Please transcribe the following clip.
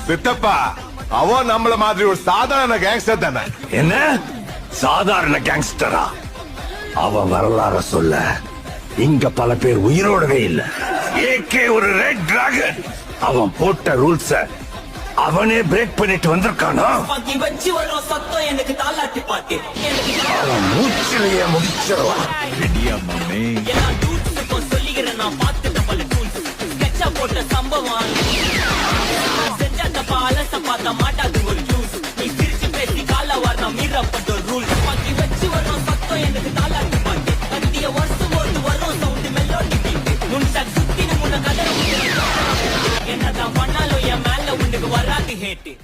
சித்தப்பா அவன் நம்மள மாதிரி ஒரு சாதாரண கேங்ஸ்டர் தானே. என்ன சாதாரண கேங்ஸ்டரா? அவன் வரலாற சொல்ல இங்க பல பேர் உயிரோடவே இல்ல. ஏகே ஒரு ரெட் டிராகன். அவன் போட்ட ரூல்ஸ அவனே பிரேக் பண்ணிட்டு வந்திருக்கானா? அவன் மூச்சிலேயே முடிச்சிருவான். போட்ட சம்பவம் செஞ்ச பாலச பார்த்த மாட்டாது ஒரு ஜூஸ். நீ சிரிச்சு பேசி கால வரணும் மீறப்பட்ட ரூல். பாக்கி வச்சு வரும் சத்தம் எனக்கு தாளாட்டி பாட்டு. கத்திய வருஷம் போது வரும் சவுண்ட் மெலோடி பீட். முன்ன சுத்தி முன்ன கதற என்னதான் பண்ணாலும் என் மேல உனக்கு வராது ஹேட்டு.